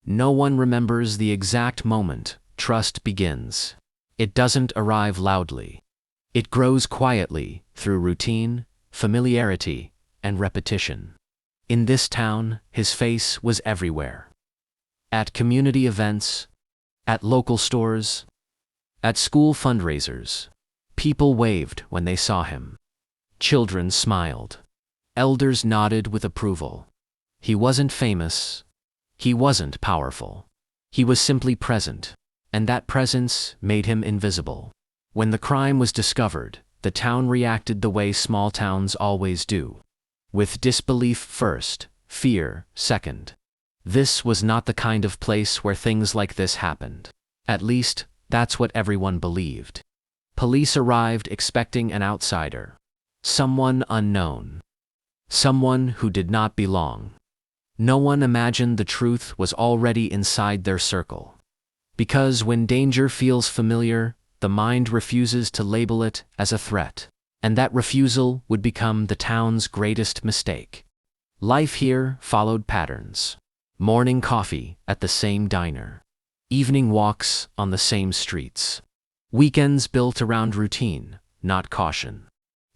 No one remembers the exact moment trust begins. It doesn't arrive loudly. It grows quietly through routine, familiarity, and repetition. In this town, his face was everywhere. At community events, at local stores, at school fundraisers, people waved when they saw him. Children smiled. Elders nodded with approval. He wasn't famous. He wasn't powerful. He was simply present, and that presence made him invisible. When the crime was discovered, the town reacted the way small towns always do. With disbelief first, fear second. This was not the kind of place where things like this happened. At least, that's what everyone believed. Police arrived expecting an outsider. Someone unknown. Someone who did not belong. No one imagined the truth was already inside their circle. Because when danger feels familiar, the mind refuses to label it as a threat. And that refusal would become the town's greatest mistake. Life here followed patterns. Morning coffee at the same diner. Evening walks on the same streets. Weekends built around routine, not caution.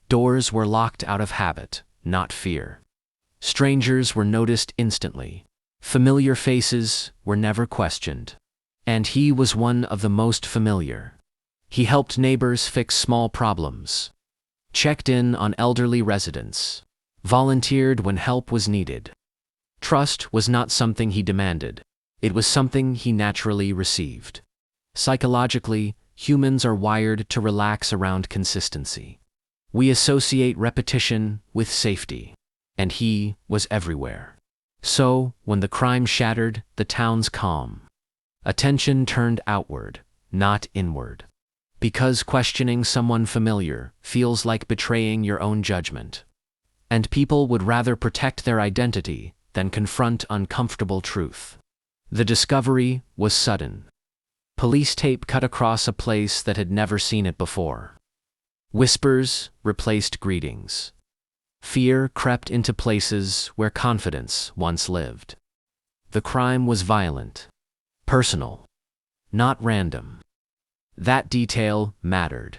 Doors were locked out of habit, not fear. Strangers were noticed instantly. Familiar faces were never questioned. And he was one of the most familiar. He helped neighbors fix small problems. Checked in on elderly residents. Volunteered when help was needed. Trust was not something he demanded. It was something he naturally received. Psychologically, humans are wired to relax around consistency. We associate repetition with safety. And he was everywhere. So, when the crime shattered the town's calm, attention turned outward, not inward. Because questioning someone familiar feels like betraying your own judgment. And people would rather protect their identity than confront uncomfortable truth. The discovery was sudden. Police tape cut across a place that had never seen it before. Whispers replaced greetings. Fear crept into places where confidence once lived. The crime was violent, personal, not random. That detail mattered.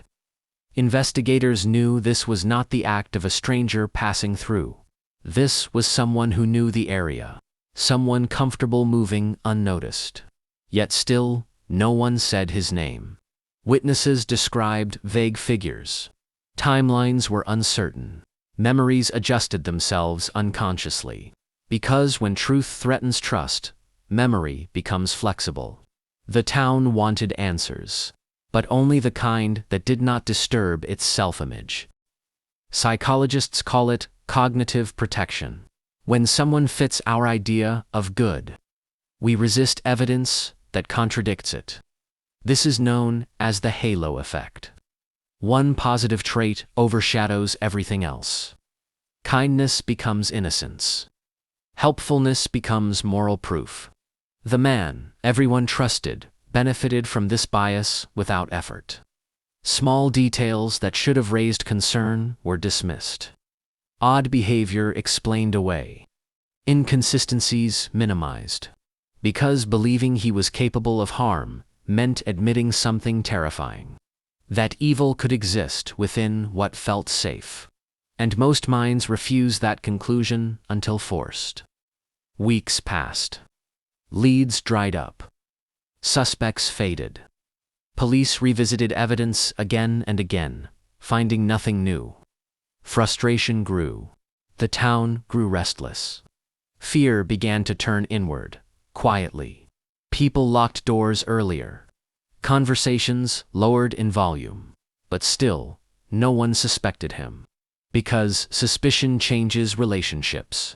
Investigators knew this was not the act of a stranger passing through. This was someone who knew the area, someone comfortable moving unnoticed. Yet still, no one said his name. Witnesses described vague figures. Timelines were uncertain. Memories adjusted themselves unconsciously. Because when truth threatens trust, memory becomes flexible. The town wanted answers, but only the kind that did not disturb its self-image. Psychologists call it cognitive protection. When someone fits our idea of good, we resist evidence that contradicts it. This is known as the halo effect. One positive trait overshadows everything else. Kindness becomes innocence. Helpfulness becomes moral proof. The man everyone trusted benefited from this bias without effort. Small details that should have raised concern were dismissed. Odd behavior explained away. Inconsistencies minimized. Because believing he was capable of harm meant admitting something terrifying. That evil could exist within what felt safe. And most minds refuse that conclusion until forced. Weeks passed. Leads dried up. Suspects faded. Police revisited evidence again and again, finding nothing new. Frustration grew. The town grew restless. Fear began to turn inward, quietly. People locked doors earlier. Conversations lowered in volume. But still, no one suspected him. Because suspicion changes relationships.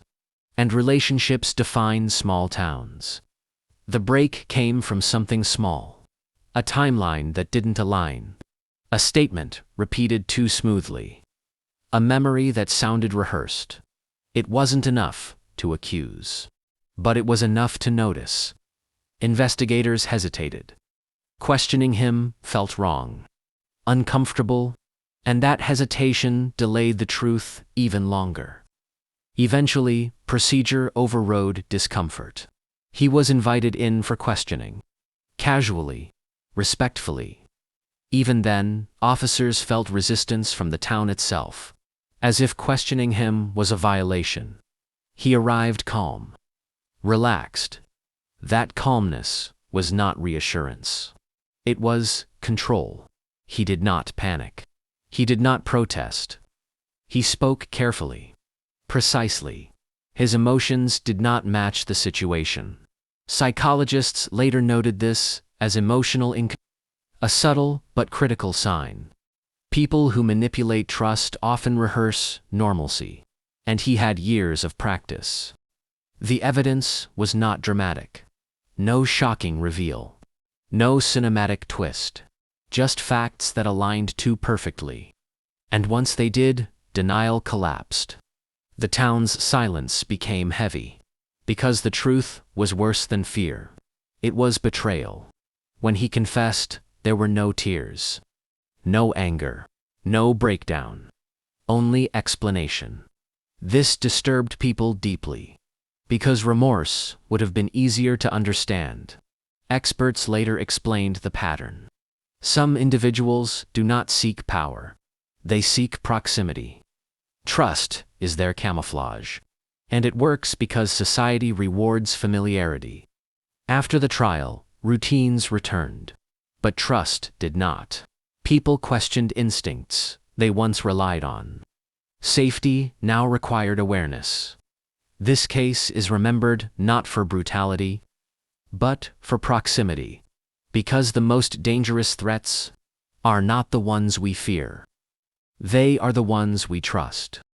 And relationships define small towns. The break came from something small. A timeline that didn't align. A statement repeated too smoothly. A memory that sounded rehearsed. It wasn't enough to accuse. But it was enough to notice. Investigators hesitated. Questioning him felt wrong. Uncomfortable. And that hesitation delayed the truth even longer. Eventually, procedure overrode discomfort. He was invited in for questioning. Casually, respectfully. Even then, officers felt resistance from the town itself, as if questioning him was a violation. He arrived calm, relaxed. That calmness was not reassurance. It was control. He did not panic. He did not protest. He spoke carefully, precisely. His emotions did not match the situation. Psychologists later noted this as emotional inconsistency, a subtle but critical sign. People who manipulate trust often rehearse normalcy, and he had years of practice. The evidence was not dramatic. No shocking reveal. No cinematic twist. Just facts that aligned too perfectly. And once they did, denial collapsed. The town's silence became heavy. Because the truth was worse than fear. It was betrayal. When he confessed, there were no tears. No anger. No breakdown. Only explanation. This disturbed people deeply. Because remorse would have been easier to understand. Experts later explained the pattern. Some individuals do not seek power. They seek proximity. Trust is their camouflage. And it works because society rewards familiarity. After the trial, routines returned. But trust did not. People questioned instincts they once relied on. Safety now required awareness. This case is remembered not for brutality, but for proximity. Because the most dangerous threats are not the ones we fear. They are the ones we trust.